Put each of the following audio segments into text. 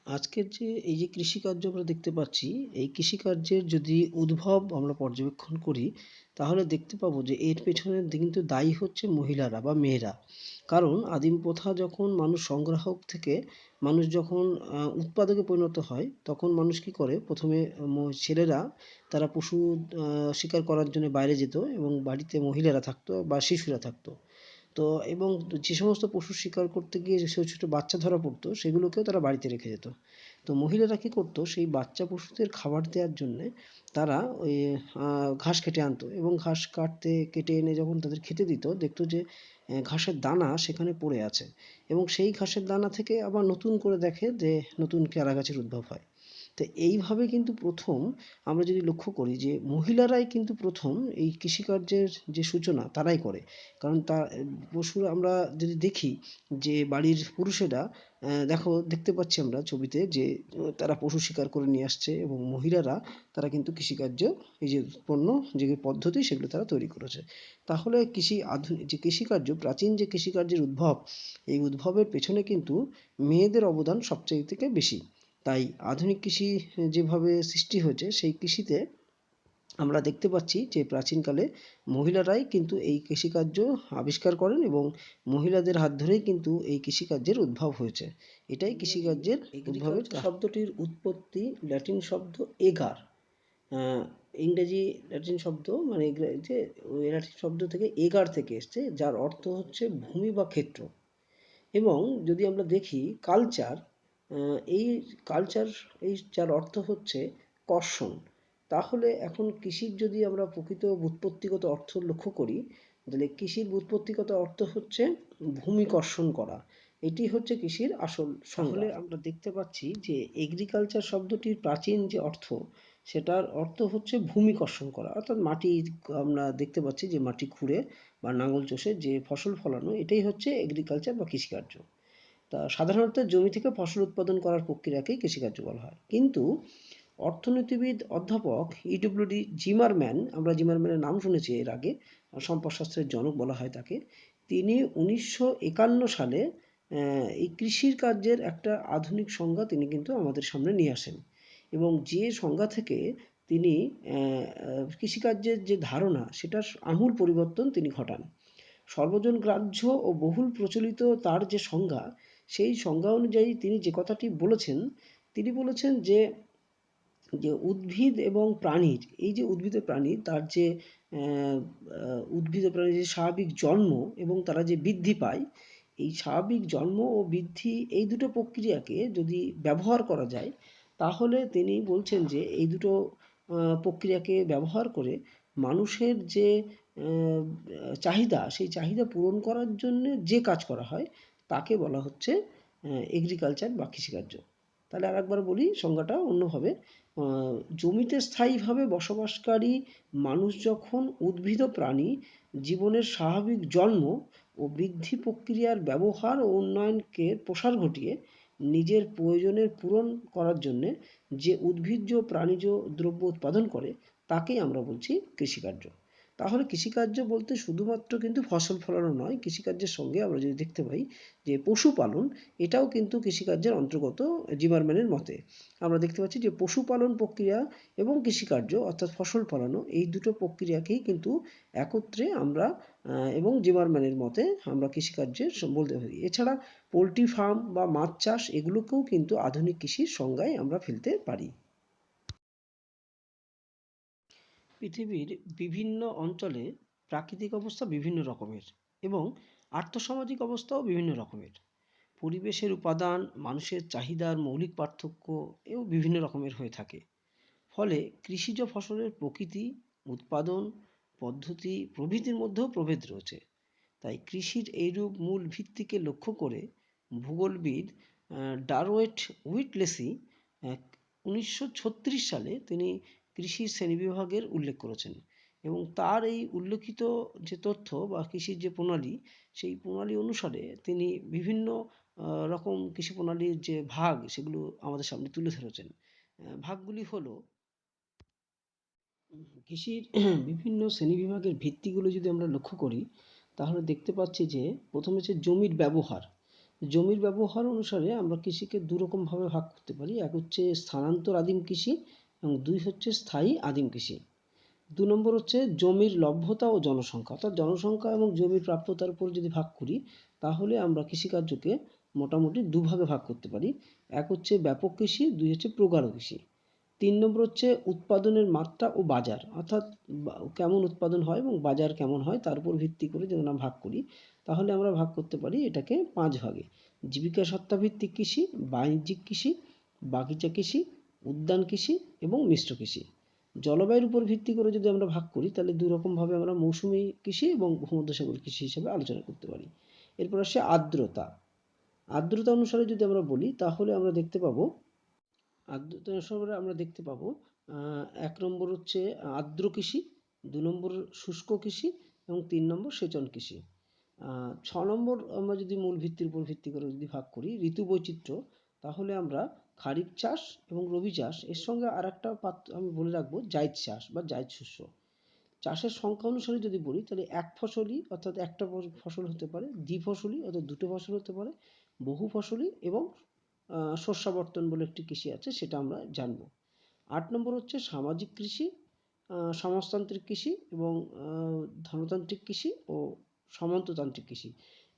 আজকের যে এই যে কৃষিকার্য আমরা দেখতে পাচ্ছি, এই কৃষিকার্যের যদি উদ্ভব আমরা পর্যবেক্ষণ করি, তাহলে দেখতে পাবো যে এর পেছনে কিন্তু দায়ী হচ্ছে মহিলারা বা মেয়েরা। কারণ আদিম প্রথা যখন মানুষ সংগ্রাহক থেকে মানুষ যখন উৎপাদকে পরিণত হয়, তখন মানুষ কি করে প্রথমে ছেলেরা তারা পশু শিকার করার জন্য বাইরে যেত এবং বাড়িতে মহিলারা থাকতো বা শিশুরা থাকতো। তো এবং যে সমস্ত পশু শিকার করতে গিয়ে যে ছোটো ছোটো বাচ্চা ধরা পড়তো, সেগুলোকেও তারা বাড়িতে রেখে যেত। তো মহিলারা কী করতো, সেই বাচ্চা পশুদের খাবার দেওয়ার জন্যে তারা ওই ঘাস কেটে আনতো এবং ঘাস কেটে এনে যখন তাদের খেতে দিত, দেখতো যে ঘাসের দানা সেখানে পড়ে আছে এবং সেই ঘাসের দানা থেকে আবার নতুন করে দেখে যে নতুন চারাগাছের উদ্ভব হয়। তো এইভাবে কিন্তু প্রথম আমরা যদি লক্ষ্য করি যে মহিলারাই কিন্তু প্রথম এই কৃষিকার্যের যে সূচনা তারাই করে। কারণ পশুরা আমরা যদি দেখি যে বাড়ির পুরুষেরা দেখতে পাচ্ছি আমরা ছবিতে যে তারা পশু শিকার করে নিয়ে আসছে এবং মহিলারা তারা কিন্তু কৃষিকার্য এই যে পণ্য যে পদ্ধতি সেগুলো তারা তৈরি করেছে। তাহলে আধুনিক যে কৃষিকার্য, প্রাচীন যে কৃষিকার্যের উদ্ভব, এই উদ্ভবের পেছনে কিন্তু মেয়েদের অবদান সবচেয়ে থেকে বেশি। তাই আধুনিক কৃষি যেভাবে সৃষ্টি হয়েছে, সেই কৃষিতে আমরা দেখতে পাচ্ছি যে প্রাচীনকালে মহিলারাই কিন্তু এই কৃষিকার্য আবিষ্কার করেন এবং মহিলাদের হাত ধরেই কিন্তু এই কৃষিকার্যের উদ্ভব হয়েছে। এটাই কৃষিকার্যের উদ্ভবের শব্দটির উৎপত্তি ল্যাটিন শব্দ এগার। ইংরেজি ল্যাটিন শব্দ মানে যে ওই ল্যাটিন শব্দ থেকে এগার থেকে এসছে, যার অর্থ হচ্ছে ভূমি বা ক্ষেত্র। এবং যদি আমরা দেখি কালচার, এই কালচার এই যার অর্থ হচ্ছে কর্ষণ। তাহলে এখন কৃষির যদি আমরা প্রকৃত ব্যুৎপত্তিগত অর্থ লক্ষ্য করি, তাহলে কৃষির ব্যুৎপত্তিগত অর্থ হচ্ছে ভূমি কর্ষণ করা। এটি হচ্ছে কৃষির আসল সংজ্ঞা। তাহলে আমরা দেখতে পাচ্ছি যে এগ্রিকালচার শব্দটির প্রাচীন যে অর্থ, সেটার অর্থ হচ্ছে ভূমি কর্ষণ করা, অর্থাৎ মাটি আমরা দেখতে পাচ্ছি যে মাটি খুঁড়ে বা লাঙল চষে যে ফসল ফলানো, এটাই হচ্ছে এগ্রিকালচার বা কৃষিকার্য। তা সাধারণত জমি থেকে ফসল উৎপাদন করার প্রক্রিয়াকেই কৃষিকার্য বলা হয়। কিন্তু অর্থনীতিবিদ অধ্যাপক ইডব্লিউডি জিমারম্যান, আমরা জিমারম্যানের নাম শুনেছি এর আগে, সম্পদশাস্ত্রের জনক বলা হয় তাকে। তিনি 1951 সালে এই কৃষির কার্যের একটা আধুনিক সংজ্ঞা তিনি কিন্তু আমাদের সামনে নিয়ে আসেন এবং যে সংজ্ঞা থেকে তিনি কৃষিকার্যের যে ধারণা সেটার আমূল পরিবর্তন তিনি ঘটান। সর্বজন গ্রাহ্য ও বহুল প্রচলিত তার যে সংজ্ঞা, সেই সংজ্ঞা অনুযায়ী তিনি যে কথাটি বলেছেন, তিনি বলেছেন যে যে উদ্ভিদ এবং প্রাণীর এই যে উদ্ভিদ ও প্রাণী তার যে উদ্ভিদ ও প্রাণীর যে স্বাভাবিক জন্ম এবং তারা যে বৃদ্ধি পায়, এই স্বাভাবিক জন্ম ও বৃদ্ধি এই দুটো প্রক্রিয়াকে যদি ব্যবহার করা যায়, তাহলে তিনি বলছেন যে এই দুটো প্রক্রিয়াকে ব্যবহার করে মানুষের যে চাহিদা, সেই চাহিদা পূরণ করার জন্য যে কাজ করা হয় তাকে বলা হচ্ছে এগ্রিকালচার বা কৃষিকার্য। তাহলে আরেকবার বলি সংজ্ঞাটা অন্যভাবে। জমিতে স্থায়ীভাবে বসবাসকারী মানুষ যখন উদ্ভিদ ও প্রাণী জীবনের স্বাভাবিক জন্ম ও বৃদ্ধি প্রক্রিয়ার ব্যবহার ও উন্নয়নকে প্রসার ঘটিয়ে নিজের প্রয়োজনের পূরণ করার জন্যে যে উদ্ভিজ্জ প্রাণীজ দ্রব্য উৎপাদন করে, তাকেই আমরা বলছি কৃষিকার্য। তাহলে কৃষিকার্য বলতে শুধুমাত্র কিন্তু ফসল ফলানো নয়, কৃষিকার্যের সঙ্গে আমরা যদি দেখতে পাই যে পশুপালন, এটাও কিন্তু কৃষিকার্যের অন্তর্গত জিমারম্যানের মতে। আমরা দেখতে পাচ্ছি যে পশুপালন প্রক্রিয়া এবং কৃষিকার্য অর্থাৎ ফসল ফলানো, এই দুটো প্রক্রিয়াকেই কিন্তু একত্রে আমরা এবং জিমারম্যানের মতে আমরা কৃষিকার্যের বলতে পারি। এছাড়া পোলট্রি ফার্ম বা মাছ চাষ, এগুলোকেও কিন্তু আধুনিক কৃষির সংজ্ঞায় আমরা ফেলতে পারি। পৃথিবীর বিভিন্ন অঞ্চলে প্রাকৃতিক অবস্থা বিভিন্ন রকমের এবং আর্থসামাজিক অবস্থাও বিভিন্ন রকমের। পরিবেশের উপাদান, মানুষের চাহিদার মৌলিক পার্থক্য এও বিভিন্ন রকমের হয়ে থাকে। ফলে কৃষিজ ফসলের প্রকৃতি, উৎপাদন পদ্ধতি প্রভৃতির মধ্যেও প্রভেদ রয়েছে। তাই কৃষির এইরূপ মূল ভিত্তিকে লক্ষ্য করে ভূগোলবিদ ডারওয়েট হুইটলেসি 1936 সালে তিনি কৃষির শ্রেণীবিভাগের উল্লেখ করেছেন এবং তার এই উল্লেখিত যে তথ্য বা কৃষির যে প্রণালী, সেই প্রণালী অনুসারে তিনি বিভিন্ন রকম কৃষি প্রণালীর যে ভাগ সেগুলো আমাদের সামনে তুলে ধরেছেন। ভাগগুলি হলো কৃষির বিভিন্ন শ্রেণীবিভাগের ভিত্তিগুলো যদি আমরা লক্ষ্য করি, তাহলে দেখতে পাচ্ছি যে প্রথমে হচ্ছে জমির ব্যবহার। জমির ব্যবহার অনুসারে আমরা কৃষিকে দুরকমভাবে ভাগ করতে পারি। এক হচ্ছে স্থানান্তর আদিম কৃষি এবং দুই হচ্ছে স্থায়ী আদিম কৃষি। 2 নম্বর হচ্ছে জমির লভ্যতা ও জনসংখ্যা, অর্থাৎ জনসংখ্যা এবং জমির প্রাপ্যতার উপর যদি ভাগ করি তাহলে আমরা কৃষিকার্যকে মোটামুটি দুভাগে ভাগ করতে পারি। এক হচ্ছে ব্যাপক কৃষি, দুই হচ্ছে প্রগাঢ় কৃষি। 3 নম্বর হচ্ছে উৎপাদনের মাত্রা ও বাজার, অর্থাৎ কেমন উৎপাদন হয় এবং বাজার কেমন হয় তার উপর ভিত্তি করে যদি আমরা ভাগ করি তাহলে আমরা ভাগ করতে পারি এটাকে 5 ভাগে। জীবিকা সত্তাভিত্তিক কৃষি, বাণিজ্যিক কৃষি, বাগিচা কৃষি, উদ্যান কৃষি এবং মিশ্র কৃষি। জলবায়ুর উপর ভিত্তি করে যদি আমরা ভাগ করি তাহলে দুই রকমভাবে আমরা মৌসুমী কৃষি এবং ভূমধ্যসাগর কৃষি হিসেবে আলোচনা করতে পারি। এরপর আসে আর্দ্রতা। আর্দ্রতা অনুসারে যদি আমরা বলি তাহলে আমরা দেখতে পাবো আর্দ্রতা অনুসারে আমরা দেখতে পাবো 1 নম্বর হচ্ছে আর্দ্র কৃষি, 2 নম্বর শুষ্ক কৃষি এবং 3 নম্বর সেচন কৃষি। 6 নম্বর আমরা যদি মূল ভিত্তির উপর ভিত্তি করে যদি ভাগ করি ঋতু বৈচিত্র্য, তাহলে আমরা খারিফ চাষ এবং রবি চাষ, এর সঙ্গে আর একটা আমি বলে রাখবো জাইদ চাষ বা জাইদ শস্য। চাষের সংখ্যা অনুসারে যদি বলি তাহলে এক ফসলি অর্থাৎ একটা ফসল হতে পারে, দ্বিফসলি অর্থাৎ দুটো ফসল হতে পারে, বহু ফসলি এবং শস্যাবর্তন বলে একটি কৃষি আছে, সেটা আমরা জানব। 8 নম্বর হচ্ছে সামাজিক কৃষি, সমাজতান্ত্রিক কৃষি এবং ধনতান্ত্রিক কৃষি ও সামন্ততান্ত্রিক কৃষি।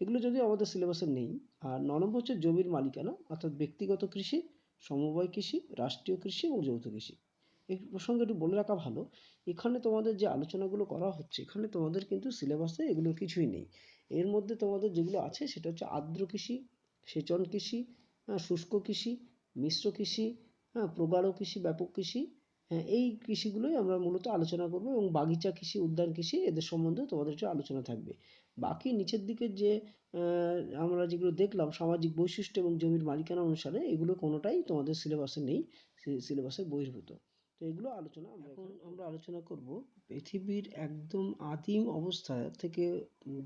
এগুলো যদিও আমাদের সিলেবাসে নেই। আর 9 নম্বর হচ্ছে জমির মালিকানা, অর্থাৎ ব্যক্তিগত কৃষি, সমবায় কৃষি, রাষ্ট্রীয় কৃষি এবং যৌথ কৃষি। এই প্রসঙ্গে একটু বলে রাখা ভালো, এখানে তোমাদের যে আলোচনাগুলো করা হচ্ছে এখানে তোমাদের কিন্তু সিলেবাসে এগুলো কিছুই নেই। এর মধ্যে তোমাদের যেগুলো আছে সেটা হচ্ছে আর্দ্র কৃষি, সেচন কৃষি, শুষ্ক কৃষি, মিশ্র কৃষি, প্রগাঢ় কৃষি, ব্যাপক কৃষি। এই কৃষিগুলোই আমরা মূলত আলোচনা করব এবং বাগিচা কৃষি, উদ্যান কৃষি এদের সম্বন্ধে তোমাদের একটু আলোচনা থাকবে। বাকি নিচের দিকের যে আমরা যেগুলো দেখলাম সামাজিক বৈশিষ্ট্য এবং জমির মালিকানা অনুসারে, এগুলো কোনোটাই তোমাদের সিলেবাসে নেই, সিলেবাসের বহির্ভূত। তো এগুলো আলোচনা এখন আমরা আলোচনা করব পৃথিবীর একদম আদিম অবস্থা থেকে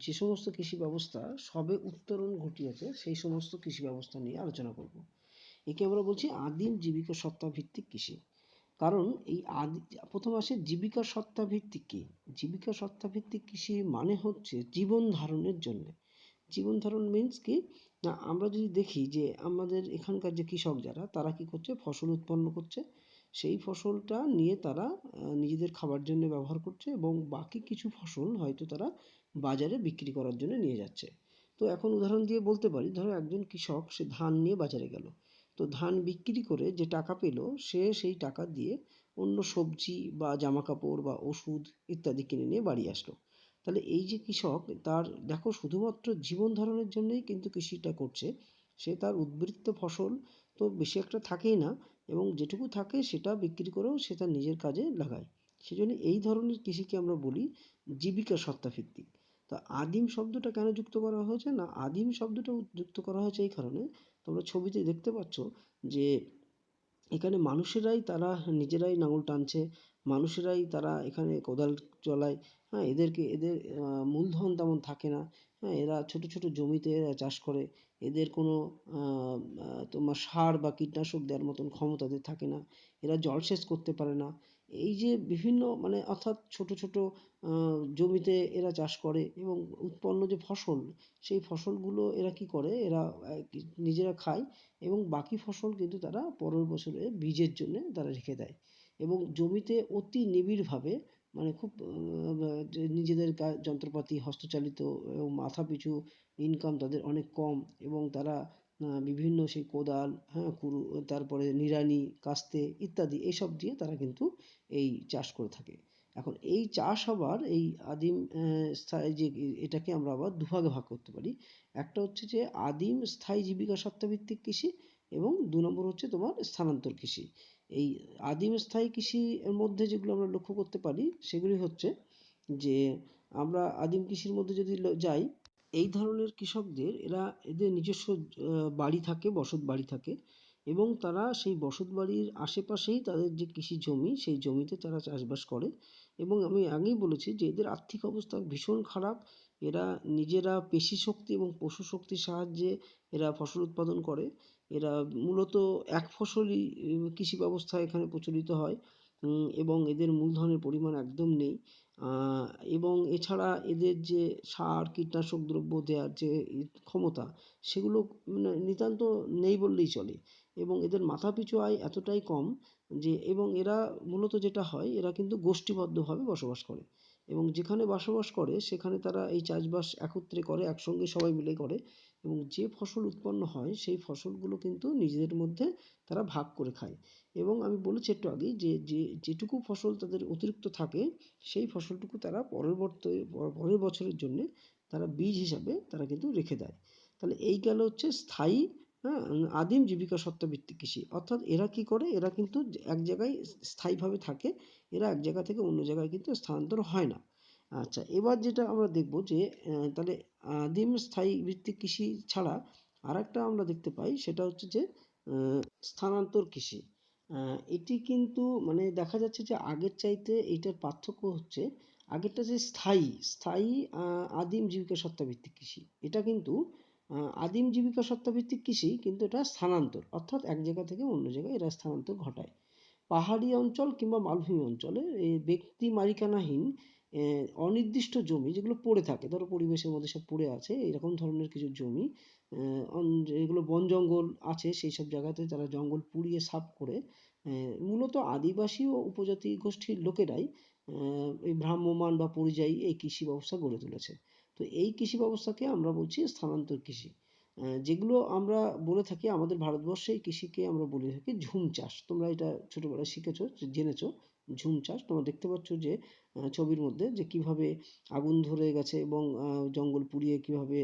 যে সমস্ত কৃষি ব্যবস্থা সবে উত্তরণ ঘটিয়েছে সেই সমস্ত কৃষি ব্যবস্থা নিয়ে আলোচনা করব। একে আমরা বলছি আদিম জীবিকা সত্তা ভিত্তিক কৃষি। কারণ এই প্রথম আসে জীবিকা সত্তা ভিত্তিক কি? জীবিকা সত্তা ভিত্তিক কৃষি মানে হচ্ছে জীবন ধারণের জন্য। জীবন ধারণ মিন্স কি না, আমরা যদি দেখি যে আমাদের এখানকার যে কৃষক যারা তারা কি করছে, ফসল উৎপন্ন করছে, সেই ফসলটা নিয়ে তারা নিজেদের খাবার জন্য ব্যবহার করছে এবং বাকি কিছু ফসল হয়তো তারা বাজারে বিক্রি করার জন্য নিয়ে যাচ্ছে। তো এখন উদাহরণ দিয়ে বলতে পারি, ধরো একজন কৃষক সে ধান নিয়ে বাজারে গেল, তো ধান বিক্রি করে যে টাকা পেলো সে সেই টাকা দিয়ে অন্য সবজি বা জামা কাপড় বা ওষুধ ইত্যাদি কিনে নিয়ে বাড়ি আসলো। তাহলে এই যে কৃষক, তার দেখো শুধুমাত্র জীবন ধারণের জন্যই কিন্তু কৃষিটা করছে। সে তার উদ্বৃত্ত ফসল তো বেশি একটা থাকেই না এবং যেটুকু থাকে সেটা বিক্রি করেও সে তার নিজের কাজে লাগায়। সেজন্য এই ধরনের কৃষিকে আমরা বলি জীবিকা সত্তা ভিত্তিক। তা আদিম শব্দটা কেন যুক্ত করা হয়েছে না, আদিম শব্দটা যুক্ত করা হয়েছে এই কারণে, তোমরা ছবিতে দেখতে পাচ্ছ যে এখানে মানুষেরাই তারা নিজেরাই লাঙল টানছে, মানুষেরাই তারা এখানে কোদাল চলায়। হ্যাঁ, এদের মূলধন তেমন থাকে না। হ্যাঁ, এরা ছোট ছোট জমিতে এরা চাষ করে। এদের কোনো তোমার সার বা কীটনাশক দেওয়ার মতন ক্ষমতা এদের থাকে না। এরা জলসেচ করতে পারে না। এই যে বিভিন্ন মানে অর্থাৎ ছোট ছোট জমিতে এরা চাষ করে এবং উৎপন্ন যে ফসল, সেই ফসলগুলো এরা কি করে, এরা নিজেরা খায় এবং বাকি ফসল কিন্তু তারা পরের বছরে বীজের জন্য তারা রেখে দেয়। এবং জমিতে অতি নিবিড়ভাবে মানে খুব নিজেদের যন্ত্রপাতি হস্তচালিত এবং মাথাপিছু ইনকাম তাদের অনেক কম এবং তারা বিভিন্ন সেই কোদাল, হ্যাঁ, তারপরে নিড়ানি, কাস্তে ইত্যাদি এইসব দিয়ে তারা কিন্তু এই চাষ করে থাকে। এখন এই চাষ আবার এই আদিম স্থায়ী যে এটাকে আমরা আবার দুভাগে ভাগ করতে পারি। একটা হচ্ছে যে আদিম স্থায়ী জীবিকা সত্তাভিত্তিক কৃষি এবং 2 নম্বর হচ্ছে তোমার স্থানান্তর কৃষি। এই আদিম স্থায়ী কৃষির মধ্যে যেগুলো আমরা লক্ষ্য করতে পারি সেগুলি হচ্ছে যে আমরা আদিম কৃষির মধ্যে যদি যাই, এই ধরনের কৃষকদের এদের নিজস্ব বাড়ি থাকে, বসত বাড়ি থাকে এবং তারা সেই বসত বাড়ির আশেপাশেই তাদের যে কৃষি জমি সেই জমিতে তারা চাষবাস করে এবং আমি আগেই বলেছি যে এদের আর্থিক অবস্থা ভীষণ খারাপ। এরা নিজেরা পেশি শক্তি এবং পশু শক্তির সাহায্যে এরা ফসল উৎপাদন করে। এরা মূলত এক ফসলি কৃষি ব্যবস্থা এখানে প্রচলিত হয় এবং এদের মূলধনের পরিমাণ একদম নেই। আহ, এবং এছাড়া এদের যে সার কীটনাশক দ্রব্য দেওয়ার যে ক্ষমতা, সেগুলো মানে নিতান্ত নেই বললেই চলে। এবং এদের মাথাপিছু আয় এতটাই কম যে, এবং এরা মূলত যেটা হয়, এরা কিন্তু গোষ্ঠীবদ্ধভাবে বসবাস করে, এবং যেখানে বসবাস করে সেখানে তারা এই চাষবাস একত্রে করে, একসঙ্গে সবাই মিলে করে, এবং যে ফসল উৎপন্ন হয় সেই ফসলগুলো কিন্তু নিজেদের মধ্যে তারা ভাগ করে খায়। এবং আমি বলেছি একটু আগেই যে যেটুকু ফসল তাদের অতিরিক্ত থাকে, সেই ফসলটুকু তারা পরের বছরের জন্যে তারা বীজ হিসাবে তারা কিন্তু রেখে দেয়। তাহলে এই গেল হচ্ছে স্থায়ী, হ্যাঁ, আদিম জীবিকা সত্তা ভিত্তিক কৃষি। অর্থাৎ এরা কি করে, এরা কিন্তু এক জায়গায় স্থায়ীভাবে থাকে, এরা এক জায়গা থেকে অন্য জায়গায় কিন্তু স্থানান্তর হয় না। আচ্ছা, এবার যেটা আমরা দেখব যে তাহলে আদিম স্থায়ী ভিত্তিক কৃষি ছাড়া আরেকটা আমরা দেখতে পাই, সেটা হচ্ছে যে স্থানান্তর কৃষি। এটি কিন্তু মানে দেখা যাচ্ছে যে আগের চাইতে এইটার পার্থক্য হচ্ছে, আগেরটা যে স্থায়ী আদিম জীবিকা সত্তা ভিত্তিক কৃষি, এটা কিন্তু আদিম জীবিকা সত্তা ভিত্তিক কৃষি, কিন্তু এটা স্থানান্তর, অর্থাৎ এক জায়গা থেকে অন্য জায়গায় এরা স্থানান্তর ঘটায়। পাহাড়ি অঞ্চল কিংবা মালভূমি অঞ্চলে এই ব্যক্তি মালিকানাহীন অনির্দিষ্ট জমি যেগুলো পড়ে থাকে, ধরো পরিবেশের মধ্যে সব পড়ে আছে, এরকম ধরনের কিছু জমি, যেগুলো বন জঙ্গল আছে, সেই সব জায়গাতে তারা জঙ্গল পুড়িয়ে সাফ করে মূলত আদিবাসী ও উপজাতি গোষ্ঠীর লোকেরাই এই ভ্রাম্যমাণ বা পরিযায়ী এই কৃষি ব্যবস্থা গড়ে তুলেছে। তো এই কৃষি ব্যবস্থাকে আমরা বলছি স্থানান্তর কৃষি। যেগুলো আমরা বলে থাকি আমাদের ভারতবর্ষে, এই কৃষিকে আমরা বলে থাকি ঝুম চাষ। তোমরা এটা ছোটবেলায় শিখেছো, জেনেছো। ঝুম চাষ তোমরা দেখতে পাচ্ছ যে ছবির মধ্যে যে কিভাবে আগুন ধরে গেছে এবং জঙ্গল পুড়িয়ে কিভাবে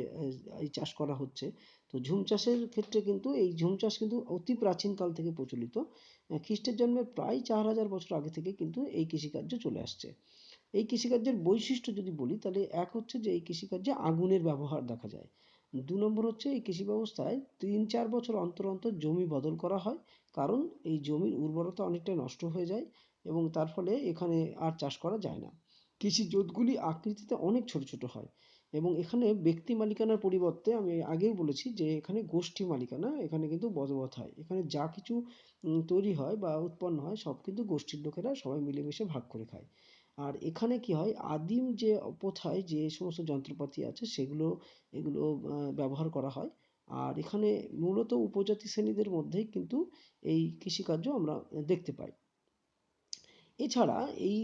এই চাষ করা হচ্ছে। তো ঝুম চাষের ক্ষেত্রে কিন্তু এই ঝুম চাষ কিন্তু অতি প্রাচীনকাল থেকে প্রচলিত। খ্রিস্টের জন্মের প্রায় 4000 বছর আগে থেকে কিন্তু এই কৃষিকার্য চলে আসছে। এই কৃষিকার্যের বৈশিষ্ট্য যদি বলি, তাহলে এক হচ্ছে যে এই কৃষিকার্যে আগুনের ব্যবহার দেখা যায়। 2 নম্বর হচ্ছে এই কৃষি ব্যবস্থায় 3-4 বছর অন্তর অন্তর জমি বদল করা হয়, কারণ এই জমির উর্বরতা অনেকটা নষ্ট হয়ে যায় এবং তার ফলে এখানে আর চাষ করা যায় না। কৃষি জোতগুলি আকৃতিতে অনেক ছোট ছোট হয়, এবং এখানে ব্যক্তি মালিকানার পরিবর্তে আমি আগেই বলেছি যে এখানে গোষ্ঠী মালিকানা এখানে কিন্তু বলবৎ হয়। এখানে যা কিছু তৈরি হয় বা উৎপন্ন হয় সব কিন্তু গোষ্ঠীর লোকেরা সবাই মিলেমিশে ভাগ করে খায়। আর এখানে কি হয়, আদিম যে প্রথায় যে সমস্ত যন্ত্রপাতি আছে সেগুলো এগুলো ব্যবহার করা হয়। আর এখানে মূলত উপজাতি শ্রেণীদের মধ্যেই কিন্তু এই কৃষিকার্য আমরা দেখতে পাই। এছাড়া এই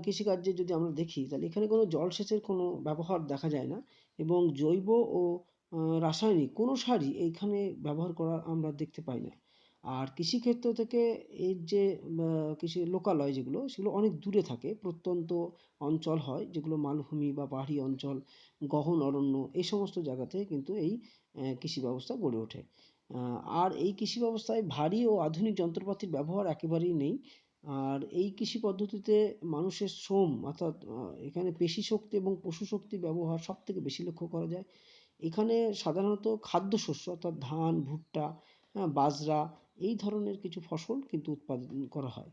কৃষিকার্যে যদি আমরা দেখি, তাহলে এখানে কোনো জলসেচের কোনো ব্যবহার দেখা যায় না, এবং জৈব ও রাসায়নিক কোনো সারই এইখানে ব্যবহার করা আমরা দেখতে পাই না। আর কৃষিক্ষেত্র থেকে এর যে কৃষি লোকালয় যেগুলো, সেগুলো অনেক দূরে থাকে, প্রত্যন্ত অঞ্চল হয় যেগুলো মালভূমি বা পাহাড়ি অঞ্চল, গহন অরণ্য, এই সমস্ত জায়গাতে কিন্তু এই কৃষি ব্যবস্থা গড়ে ওঠে। আর এই কৃষি ব্যবস্থায় ভারী ও আধুনিক যন্ত্রপাতির ব্যবহার একেবারেই নেই। আর এই কৃষি পদ্ধতিতে মানুষের শ্রম, অর্থাৎ এখানে পেশি শক্তি এবং পশু শক্তির ব্যবহার সব থেকে বেশি লক্ষ্য করা যায়। এখানে সাধারণত খাদ্যশস্য অর্থাৎ ধান, ভুট্টা, হ্যাঁ, বাজরা, এই ধরনের কিছু ফসল কিন্তু উৎপাদন করা হয়।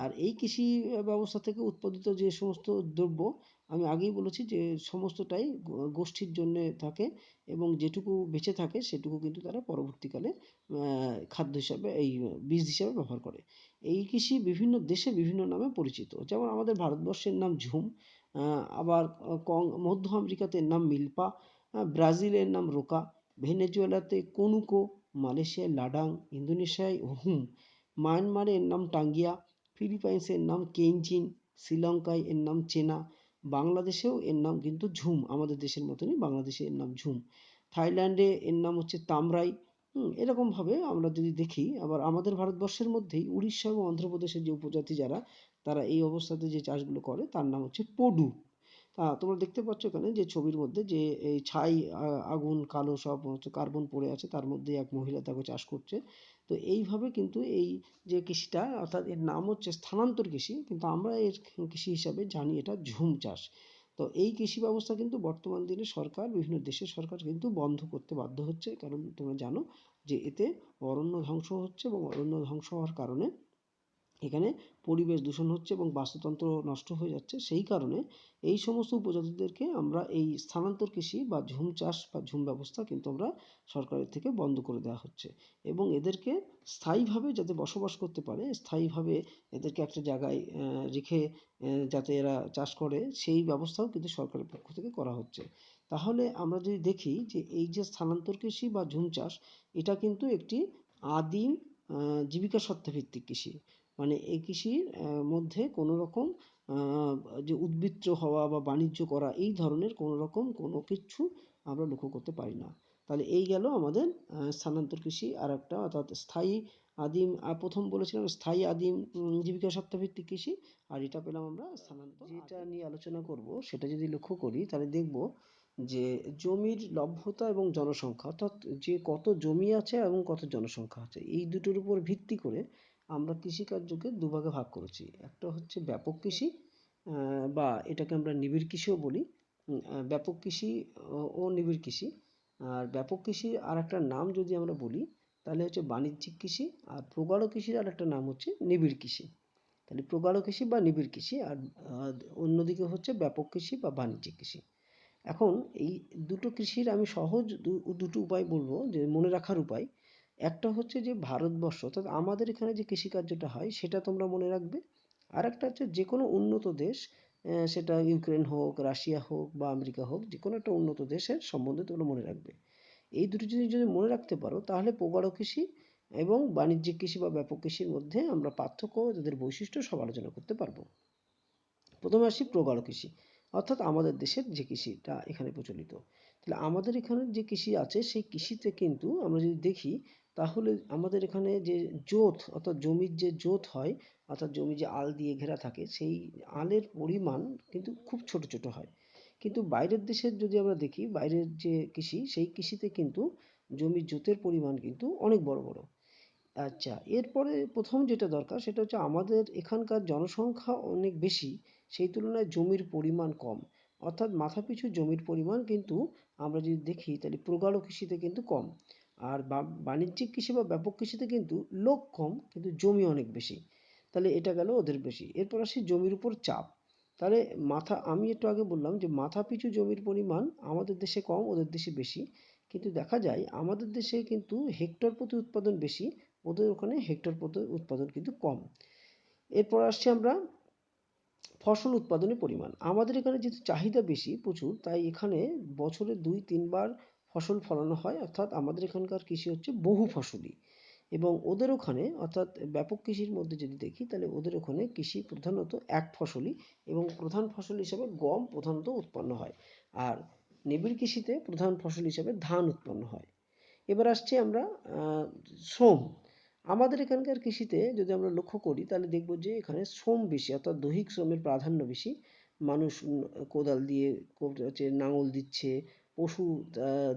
আর এই কৃষি ব্যবস্থা থেকে উৎপাদিত যে সমস্ত দ্রব্য, আমি আগেই বলেছি যে সমস্তটাই গোষ্ঠীর জন্যে থাকে, এবং যেটুকু বেঁচে থাকে সেটুকু কিন্তু তারা পরবর্তীকালে খাদ্য হিসাবে, এই বীজ হিসাবে ব্যবহার করে। এই কৃষি বিভিন্ন দেশে বিভিন্ন নামে পরিচিত, যেমন আমাদের ভারতবর্ষের নাম ঝুম, আবার মধ্য আমেরিকাতে এর নাম মিল্পা, ব্রাজিলের নাম রোকা, ভেনেজুয়েলাতে কনুকো, মালয়েশিয়ায় লাডাং, ইন্দোনেশিয়ায় হুম, মায়ানমারে এর নাম টাঙ্গিয়া, ফিলিপাইন্সে এর নাম কেইনজিন, শ্রীলঙ্কায় এর নাম চেনা, বাংলাদেশেও এর নাম কিন্তু ঝুম, আমাদের দেশের মতনই বাংলাদেশে এর নাম ঝুম, থাইল্যান্ডে এর নাম হচ্ছে তামরাই। এরকমভাবে আমরা যদি দেখি, আবার আমাদের ভারতবর্ষের মধ্যেই উড়িষ্যা এবং অন্ধ্রপ্রদেশের যে উপজাতি যারা, তারা এই অবস্থাতে যে চাষগুলো করে তার নাম হচ্ছে পডু। তোমরা দেখতে পাচ্ছ এখানে যে ছবির মধ্যে যে এই ছাই, আগুন, কালো সব হচ্ছে কার্বন পড়ে আছে, তার মধ্যে এক মহিলা তাকে চাষ করছে। তো এইভাবে কিন্তু এই যে কৃষিটা, অর্থাৎ এর নাম হচ্ছে স্থানান্তর কৃষি, কিন্তু আমরা এর কৃষি হিসাবে জানি এটা ঝুম চাষ। তো এই কৃষি ব্যবস্থা কিন্তু বর্তমান দিনে সরকার, বিভিন্ন দেশের সরকার কিন্তু বন্ধ করতে বাধ্য হচ্ছে, কারণ তোমরা জানো যে এতে অরণ্য ধ্বংস হচ্ছে, এবং অরণ্য ধ্বংস হওয়ার কারণে এখানে পরিবেশ দূষণ হচ্ছে এবং বাস্তুতন্ত্র নষ্ট হয়ে যাচ্ছে। সেই কারণে এই সমস্ত উপজাতিদেরকে আমরা এই স্থানান্তর কৃষি বা ঝুম চাষ বা ঝুম ব্যবস্থা কিন্তু আমরা সরকারের থেকে বন্ধ করে দেওয়া হচ্ছে এবং এদেরকে স্থায়ীভাবে যাতে বসবাস করতে পারে, স্থায়ীভাবে এদেরকে একটা জায়গায় রেখে যাতে এরা চাষ করে, সেই ব্যবস্থাও কিন্তু সরকারের পক্ষ থেকে করা হচ্ছে। তাহলে আমরা যদি দেখি যে এই যে স্থানান্তর কৃষি বা ঝুম চাষ, এটা কিন্তু একটি আদিম জীবিকা সত্ত্বাভিত্তিক কৃষি। মানে এই কৃষির মধ্যে কোনো রকম যে উদ্বৃত্ত হওয়া বা বাণিজ্য করা এই ধরনের কোনো রকম কোনো কিছু আমরা লক্ষ্য করতে পারি না। তাহলে এই গেল আমাদের স্থানান্তর কৃষি। আর একটা অর্থাৎ স্থায়ী আদিম, প্রথম বলেছিলাম স্থায়ী আদিম জীবিকা সত্ত্বাভিত্তিক কৃষি, আর এটা পেলাম আমরা স্থানান্তর। যেটা নিয়ে আলোচনা করব সেটা যদি লক্ষ্য করি তাহলে দেখব যে জমির লভ্যতা এবং জনসংখ্যা, অর্থাৎ যে কত জমি আছে এবং কত জনসংখ্যা আছে, এই দুটোর উপর ভিত্তি করে আমরা কৃষিকার্যকে দুভাগে ভাগ করেছি। একটা হচ্ছে ব্যাপক কৃষি, বা এটাকে আমরা নিবিড় কৃষিও বলি। ব্যাপক কৃষি ও নিবিড় কৃষি। আর ব্যাপক কৃষির আর একটা নাম যদি আমরা বলি তাহলে হচ্ছে বাণিজ্যিক কৃষি, আর প্রগাঢ় কৃষির আর একটা নাম হচ্ছে নিবিড় কৃষি। তাহলে প্রগাঢ় কৃষি বা নিবিড় কৃষি, আর অন্যদিকে হচ্ছে ব্যাপক কৃষি বা বাণিজ্যিক কৃষি। এখন এই দুটো কৃষির আমি সহজ দুটো উপায় বলবো যে মনে রাখার উপায়। একটা হচ্ছে যে ভারতবর্ষ, অর্থাৎ আমাদের এখানে যে কৃষিকার্যটা হয় সেটা তোমরা মনে রাখবে। আর একটা হচ্ছে যে কোনো উন্নত দেশ, সেটা ইউক্রেন হোক, রাশিয়া হোক বা আমেরিকা হোক, যে কোনো একটা উন্নত দেশের সম্বন্ধে তোমরা মনে রাখবে। এই দুটো জিনিস যদি মনে রাখতে পারো তাহলে প্রগাঢ় কৃষি এবং বাণিজ্যিক কৃষি বা ব্যাপক কৃষির মধ্যে আমরা পার্থক্য, তাদের বৈশিষ্ট্য সব আলোচনা করতে পারবো। প্রথমে আসি প্রগাঢ় কৃষি, অর্থাৎ আমাদের দেশের যে কৃষিটা এখানে প্রচলিত। তাহলে আমাদের এখানে যে কৃষি আছে সেই কৃষিতে কিন্তু আমরা যদি দেখি তাহলে আমাদের এখানে যে জোত, অর্থাৎ জমির যে জোত হয়, অর্থাৎ জমি যে আল দিয়ে ঘেরা থাকে, সেই আলের পরিমাণ কিন্তু খুব ছোট ছোট হয়। কিন্তু বাইরের দেশের যদি আমরা দেখি, বাইরের যে কৃষি সেই কৃষিতে কিন্তু জমির জোতের পরিমাণ কিন্তু অনেক বড় বড়। আচ্ছা, এরপরে প্রথম যেটা দরকার সেটা হচ্ছে আমাদের এখানকার জনসংখ্যা অনেক বেশি, সেই তুলনায় জমির পরিমাণ কম। অর্থাৎ মাথাপিছু জমির পরিমাণ কিন্তু আমরা যদি দেখি তাহলে প্রগাঢ় কৃষিতে কিন্তু কম। আর বাণিজ্যিক কৃষি বা ব্যাপক কৃষিতে কিন্তু লোক কম কিন্তু জমি অনেক বেশি। তাহলে এটা গেল ওদের বেশি। এরপর আসি জমির উপর চাপ। তাহলে আমি একটু আগে বললাম যে মাথাপিছু জমির পরিমাণ আমাদের দেশে কম, ওদের দেশে বেশি। কিন্তু দেখা যায় আমাদের দেশে কিন্তু হেক্টর প্রতি উৎপাদন বেশি, ওদের ওখানে হেক্টর প্রতি উৎপাদন কিন্তু কম। এরপর আসছি আমরা ফসল উৎপাদনের পরিমাণ। আমাদের এখানে যেহেতু চাহিদা বেশি প্রচুর, তাই এখানে বছরে 2-3 বার ফসল ফলানো হয়, অর্থাৎ আমাদের এখানকার কৃষি হচ্ছে বহু ফসলি। এবং ওদের ওখানে অর্থাৎ ব্যাপক কৃষির মধ্যে যদি দেখি তাহলে ওদের ওখানে কৃষি প্রধানত এক ফসলি, এবং প্রধান ফসল হিসাবে গম প্রধানত উৎপন্ন হয়। আর নিবিড় কৃষিতে প্রধান ফসল হিসাবে ধান উৎপন্ন হয়। এবার আসছি আমরা শ্রম। আমাদের এখানকার কৃষিতে যদি আমরা লক্ষ্য করি তাহলে দেখব যে এখানে শ্রম বেশি, অর্থাৎ দৈহিক শ্রমের প্রাধান্য বেশি। মানুষ কোদাল দিয়ে হচ্ছে নাঙল দিচ্ছে, পশু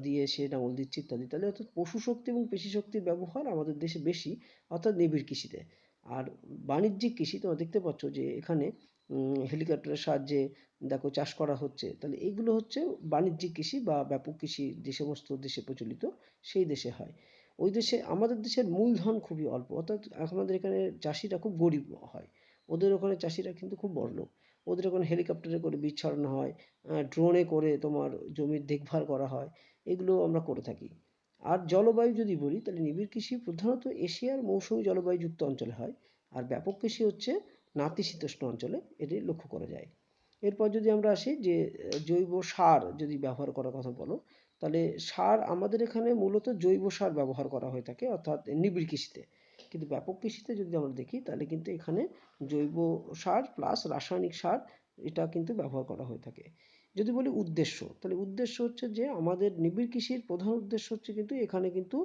দিয়ে সে নাঙল দিচ্ছে ইত্যাদি। তাহলে অর্থাৎ পশু শক্তি এবং পেশি শক্তির ব্যবহার আমাদের দেশে বেশি, অর্থাৎ নিবিড় কৃষিতে। আর বাণিজ্যিক কৃষি তোমরা দেখতে পাচ্ছ যে এখানে হেলিকপ্টারের সাহায্যে দেখো চাষ করা হচ্ছে। তাহলে এইগুলো হচ্ছে বাণিজ্যিক কৃষি বা ব্যাপক কৃষি যে সমস্ত দেশে প্রচলিত সেই দেশে হয়। ওই দেশে, আমাদের দেশের মূলধন খুবই অল্প, অর্থাৎ আমাদের এখানে চাষিরা খুব গরিব হয়। ওদের ওখানে চাষিরা কিন্তু খুব বড়লোক। ওদের ওখানে হেলিকপ্টারে করে বীজ ছড়ানো হয়, ড্রোনে করে তোমার জমির দেখভাল করা হয়, এগুলো আমরা করে থাকি। আর জলবায়ু যদি বলি তাহলে নিবিড় কৃষি প্রধানত এশিয়ার মৌসুমী জলবায়ুযুক্ত অঞ্চলে হয়, আর ব্যাপক কৃষি হচ্ছে নাতিশীতোষ্ণ অঞ্চলে এটি লক্ষ্য করা যায়। এরপর যদি আমরা আসি যে জৈব সার যদি ব্যবহার করার কথা বলো, তাহলে সার আমাদের এখানে মূলত জৈব সার ব্যবহার করা হয়ে থাকে, অর্থাৎ নিবিড় কৃষিতে। কিন্তু ব্যাপক কৃষিতে যদি আমরা দেখি তাহলে কিন্তু এখানে জৈব সার প্লাস রাসায়নিক সার এটা কিন্তু ব্যবহার করা হয়ে থাকে। যদি বলি উদ্দেশ্য, তাহলে উদ্দেশ্য হচ্ছে যে আমাদের নিবিড় কৃষির প্রধান উদ্দেশ্য হচ্ছে কিন্তু এখানে কিন্তু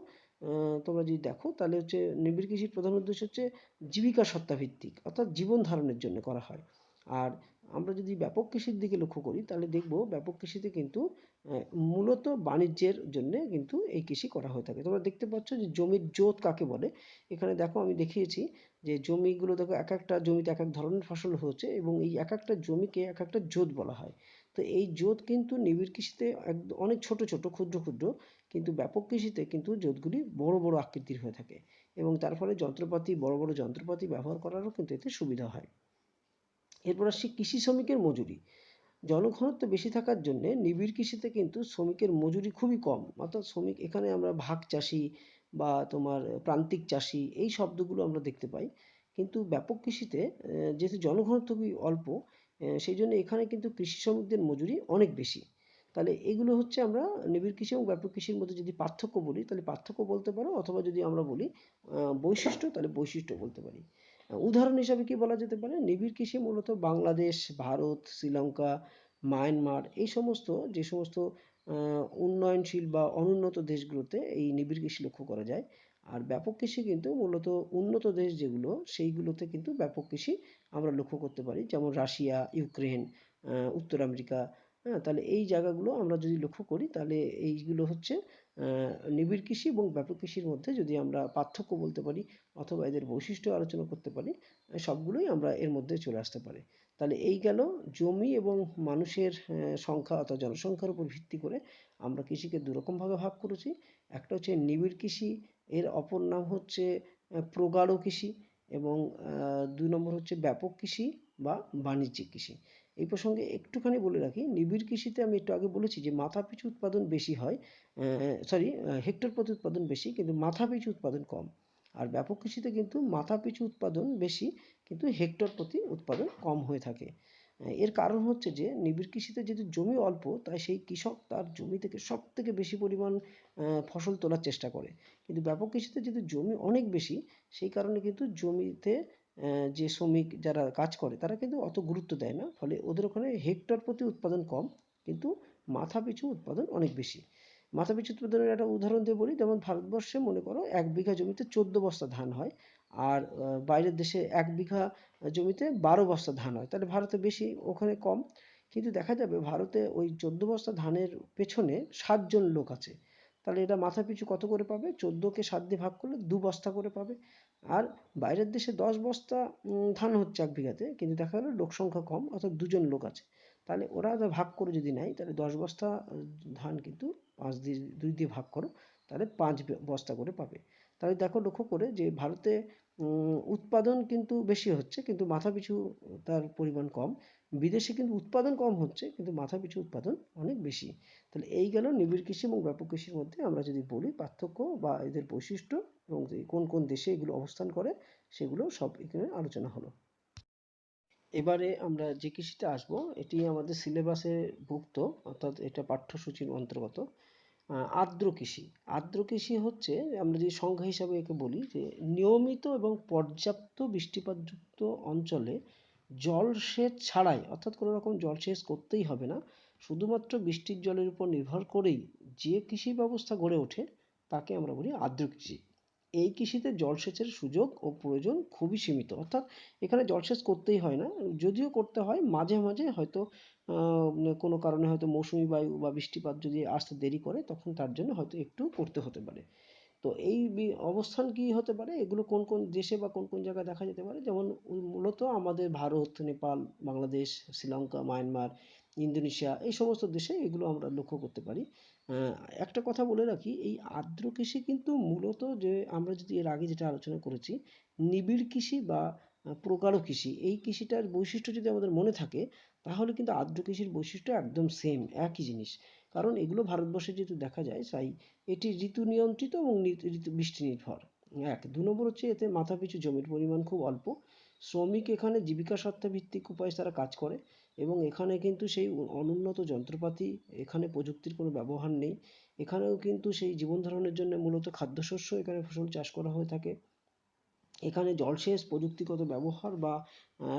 তোমরা যদি দেখো তাহলে হচ্ছে নিবিড় কৃষির প্রধান উদ্দেশ্য হচ্ছে জীবিকা সত্তা ভিত্তিক, অর্থাৎ জীবন ধারণের জন্য করা হয়। আর আমরা যদি ব্যাপক কৃষির দিকে লক্ষ্য করি তাহলে দেখব ব্যাপক কৃষিতে কিন্তু মূলত বাণিজ্যের জন্য কিন্তু এই কৃষি করা হয়ে থাকে। তোমরা দেখতে পাচ্ছ যে জমির জোত কাকে বলে। এখানে দেখো আমি দেখিয়েছি যে জমিগুলো দেখো এক একটা জমিতে এক এক ধরনের ফসল হচ্ছে, এবং এই এক একটা জমিকে এক একটা জোত বলা হয়। তো এই জোত কিন্তু নিবিড় কৃষিতে অনেক ছোট ছোট ক্ষুদ্র ক্ষুদ্র, কিন্তু ব্যাপক কৃষিতে কিন্তু জোতগুলি বড় বড় আকৃতির হয়ে থাকে। এবং তার ফলে যন্ত্রপাতি, বড় বড় যন্ত্রপাতি ব্যবহার করারও কিন্তু এতে সুবিধা হয়। এরপর আসছি কৃষি শ্রমিকের মজুরি। জনঘনত্ব বেশি থাকার জন্য নিবিড় কৃষিতে কিন্তু শ্রমিকের মজুরি খুবই কম। অর্থাৎ শ্রমিক, এখানে আমরা ভাগ চাষি বা তোমার প্রান্তিক চাষি এই শব্দগুলো আমরা দেখতে পাই। কিন্তু ব্যাপক কৃষিতে যেহেতু জনঘনত্ব খুবই অল্প, সেই জন্য এখানে কিন্তু কৃষি শ্রমিকদের মজুরি অনেক বেশি। তাহলে এগুলো হচ্ছে আমরা নিবিড় কৃষি এবং ব্যাপক কৃষির মধ্যে যদি পার্থক্য বলি তাহলে পার্থক্য বলতে পারো, অথবা যদি আমরা বলি বৈশিষ্ট্য তাহলে বৈশিষ্ট্য বলতে পারি। উদাহরণ হিসাবে কি বলা যেতে পারে, নিবিড় কৃষি মূলত বাংলাদেশ, ভারত, শ্রীলঙ্কা, মায়ানমার এই সমস্ত, যে সমস্ত উন্নয়নশীল বা অনুন্নত দেশগুলোতে এই নিবিড় কৃষি লক্ষ্য করা যায়। আর ব্যাপক কৃষি কিন্তু মূলত উন্নত দেশ যেগুলো সেইগুলোতে কিন্তু ব্যাপক কৃষি আমরা লক্ষ্য করতে পারি, যেমন রাশিয়া, ইউক্রেন, উত্তর আমেরিকা। হ্যাঁ, তাহলে এই জায়গাগুলো আমরা যদি লক্ষ্য করি তাহলে এইগুলো হচ্ছে নিবিড় কৃষি এবং ব্যাপক কৃষির মধ্যে যদি আমরা পার্থক্য বলতে পারি অথবা এদের বৈশিষ্ট্য আলোচনা করতে পারি, সবগুলোই আমরা এর মধ্যে চলে আসতে পারে। তাহলে এই গেল জমি এবং মানুষের সংখ্যা অর্থাৎ জনসংখ্যার উপর ভিত্তি করে আমরা কৃষিকে দুরকমভাবে ভাগ করেছি। একটা হচ্ছে নিবিড় কৃষি, এর অপর নাম হচ্ছে প্রগাঢ় কৃষি, এবং 2 নম্বর হচ্ছে ব্যাপক কৃষি বা বাণিজ্যিক কৃষি। এই প্রসঙ্গে একটুখানি বলে রাখি, নিবিড় কৃষিতে আমি একটু আগে বলেছি যে মাথাপিছু উৎপাদন বেশি হয়, হেক্টর প্রতি উৎপাদন বেশি কিন্তু মাথাপিছু উৎপাদন কম। আর ব্যাপক কৃষিতে কিন্তু মাথাপিছু উৎপাদন বেশি কিন্তু হেক্টর প্রতি উৎপাদন কম হয়ে থাকে। এর কারণ হচ্ছে যে নিবিড় কৃষিতে যেহেতু জমি অল্প, তাই সেই কৃষক তার জমি থেকে সব থেকে বেশি পরিমাণ ফসল তোলার চেষ্টা করে। কিন্তু ব্যাপক কৃষিতে যেহেতু জমি অনেক বেশি, সেই কারণে কিন্তু জমিতে যে শ্রমিক যারা কাজ করে তারা কিন্তু অত গুরুত্ব দেয় না, ফলে ওদের ওখানে হেক্টর প্রতি উৎপাদন কম কিন্তু মাথা পিছু উৎপাদন অনেক বেশি। মাথা পিছু উৎপাদনের একটা উদাহরণ দিয়ে বলি, যেমন ভারতবর্ষে মনে করো 1 বিঘা জমিতে 14 বস্তা ধান হয়, আর বাইরের দেশে 1 বিঘা জমিতে 12 বস্তা ধান হয়, তাহলে ভারতে বেশি ওখানে কম। কিন্তু দেখা যাবে ভারতে ওই 14 বস্তা ধানের পেছনে 7 জন লোক আছে, তাহলে এটা মাথা পিছু কত করে পাবে? 14কে 7 দিয়ে ভাগ করলে 2 বস্তা করে পাবে। আর বাইরের দেশে 10 বস্তা ধান হচ্ছে 1 বিঘাতে, কিন্তু দেখা গেলো লোক সংখ্যা কম অর্থাৎ 2 জন লোক আছে, তাহলে ওরা ভাগ করে যদি নেয় তাহলে 10 বস্তা ধান কিন্তু 5 দিয়ে 2 দিয়ে ভাগ করো, তাহলে 5 বস্তা করে পাবে। তাহলে দেখো লক্ষ্য করে যে ভারতে উৎপাদন কিন্তু বেশি হচ্ছে কিন্তু মাথাপিছু তার পরিমাণ কম। বিদেশে কিন্তু উৎপাদন কম হচ্ছে কিন্তু মাথাপিছু উৎপাদন অনেক বেশি। তাহলে এই গেল নিবিড় কৃষি এবং ব্যাপক কৃষির মধ্যে আমরা যদি বলি পার্থক্য বা এদের বৈশিষ্ট্য এবং যে কোন কোন দেশে এগুলো অবস্থান করে সেগুলো সব এখানে আলোচনা হলো। এবারে আমরা যে কৃষিতে আসব এটি আমাদের সিলেবাসে ভুক্ত, অর্থাৎ এটা পাঠ্যসূচির অন্তর্গত। আর্দ্র কৃষি। আর্দ্র কৃষি হচ্ছে, আমরা যদি সংজ্ঞা হিসাবে একে বলি, যে নিয়মিত এবং পর্যাপ্ত বৃষ্টিপাতযুক্ত অঞ্চলে জলসেচ ছাড়াই, অর্থাৎ কোনো রকম জলসেচ করতেই হবে না, শুধুমাত্র বৃষ্টির জলের উপর নির্ভর করেই যে কৃষি ব্যবস্থা গড়ে ওঠে তাকে আমরা বলি আর্দ্র কৃষি। এই কৃষিতে জলসেচের সুযোগ ও প্রয়োজন খুবই সীমিত, অর্থাৎ এখানে জলসেচ করতেই হয় না, যদিও করতে হয় মাঝে মাঝে, হয়তো কোনো কারণে হয়তো মৌসুমি বায়ু বা বৃষ্টিপাত যদি আসতে দেরি করে তখন তার জন্য হয়তো একটু করতে হতে পারে। তো এই অবস্থান কি হতে পারে, এগুলো কোন কোন দেশে বা কোন কোন জায়গায় দেখা যেতে পারে, যেমন মূলত আমাদের ভারত, নেপাল, বাংলাদেশ, শ্রীলঙ্কা, মায়ানমার, ইন্দোনেশিয়া এই সমস্ত দেশে এগুলো আমরা লক্ষ্য করতে পারি। একটা কথা বলে রাখি, এই আর্দ্র কৃষি কিন্তু মূলত, যে আমরা যদি এর আগে যেটা আলোচনা করেছি নিবিড় কৃষি বা প্রগাঢ় কৃষি, এই কৃষিটার বৈশিষ্ট্য যদি আমাদের মনে থাকে তাহলে কিন্তু আর্দ্র কৃষির বৈশিষ্ট্য একদম সেম, একই জিনিস। কারণ এগুলো ভারতবর্ষে যেহেতু দেখা যায়, তাই এটি ঋতু নিয়ন্ত্রিত এবং ঋতু বৃষ্টি নির্ভর। 2 নম্বর হচ্ছে এতে মাথাপিছু জমির পরিমাণ খুব অল্প, শ্রমিক এখানে জীবিকা সত্তা ভিত্তিক উপায়ে তারা কাজ করে, এবং এখানে কিন্তু সেই অনুন্নত যন্ত্রপাতি, এখানে প্রযুক্তির কোনো ব্যবহার নেই। এখানেও কিন্তু সেই জীবন ধারণের জন্য মূলত খাদ্যশস্য এখানে ফসল চাষ করা হয়ে থাকে। এখানে জলসেচ প্রযুক্তিগত ব্যবহার বা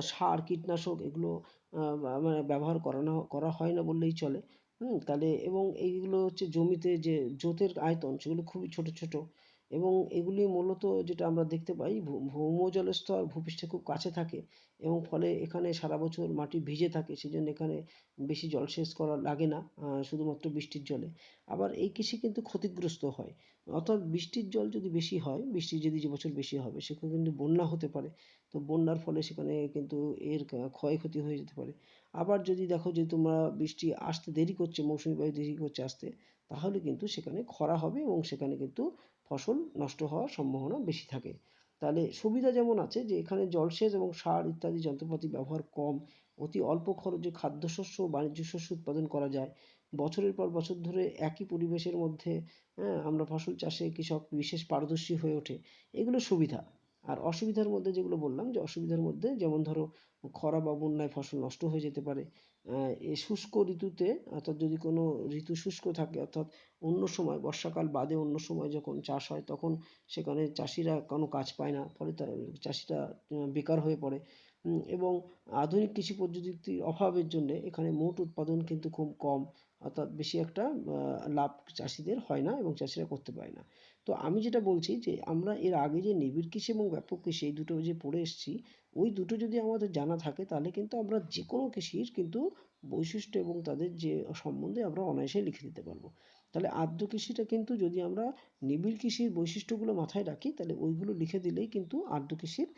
সার কীটনাশক এগুলো মানে ব্যবহার করা হয় না বললেই চলে। তাহলে এবং এইগুলো হচ্ছে জমিতে যে জোতের আয়তন সেগুলো খুবই ছোট ছোট, এবং এগুলি মূলত যেটা আমরা দেখতে পাই ভৌমজলস্তর ভূপৃষ্ঠে খুব কাছে থাকে, এবং ফলে এখানে সারা বছর মাটি ভিজে থাকে, সেজন্য এখানে বেশি জলসেচ করা লাগে না, শুধুমাত্র বৃষ্টির জলে। আবার এই কৃষি কিন্তু ক্ষতিগ্রস্ত হয়, অর্থাৎ বৃষ্টির জল যদি বেশি হয়, বৃষ্টি যদি যে বছর বেশি হবে সেখানে কিন্তু বন্যা হতে পারে, তো বন্যার ফলে সেখানে কিন্তু এর ক্ষয়ক্ষতি হয়ে যেতে পারে। আবার যদি দেখো যে তোমরা বৃষ্টি আসতে দেরি করছে, মৌসুমি বায়ু দেরি করছে আসতে, তাহলে কিন্তু সেখানে খরা হবে এবং সেখানে কিন্তু ফসল নষ্ট হওয়ার সম্ভাবনা বেশি থাকে। তাহলে সুবিধা যেমন আছে যে এখানে জলসেচ এবং সার ইত্যাদি যন্ত্রপাতি ব্যবহার কম, অতি অল্প খরচে খাদ্যশস্য ও বাণিজ্য শস্য উৎপাদন করা যায়, বছরের পর বছর ধরে একই পরিবেশের মধ্যে আমরা ফসল চাষে কৃষক বিশেষ পারদর্শী হয়ে ওঠে, এগুলো সুবিধা। আর অসুবিধার মধ্যে যেগুলো বললাম, যে অসুবিধার মধ্যে যেমন ধরো খরা বা বন্যায় ফসল নষ্ট হয়ে যেতে পারে, এই শুষ্ক ঋতুতে, অর্থাৎ যদি কোনো ঋতু শুষ্ক থাকে, অর্থাৎ অন্য সময় বর্ষাকাল বাদে অন্য সময় যখন চাষ হয় তখন সেখানে চাষিরা কোনো কাজ পায় না, ফলে চাষিরা বেকার হয়ে পড়ে। এবং আধুনিক কৃষি পদ্ধতির অভাবের জন্য এখানে মোট উৎপাদন কিন্তু খুব কম, অর্থাৎ বেশি একটা লাভ চাষিদের হয় না এবং চাষিরা করতে পারে না। তো আমি যেটা বলছি যে আমরা এর আগে যে নিবিড় কৃষি এবং ব্যাপক কৃষি এই দুটো যে পড়ে এসেছি, ওই দুটো যদি আমাদের জানা থাকে তাহলে কিন্তু আমরা যে কোনো কৃষির কিন্তু বৈশিষ্ট্য এবং তাদের যে সম্বন্ধে আমরা অনায়াসে লিখে দিতে পারবো। তাহলে আর্দ্র কৃষিটা কিন্তু যদি আমরা নিবিড় কৃষির বৈশিষ্ট্যগুলো মাথায় রাখি তাহলে ওইগুলো লিখে দিলেই কিন্তু আর্দ্র কৃষির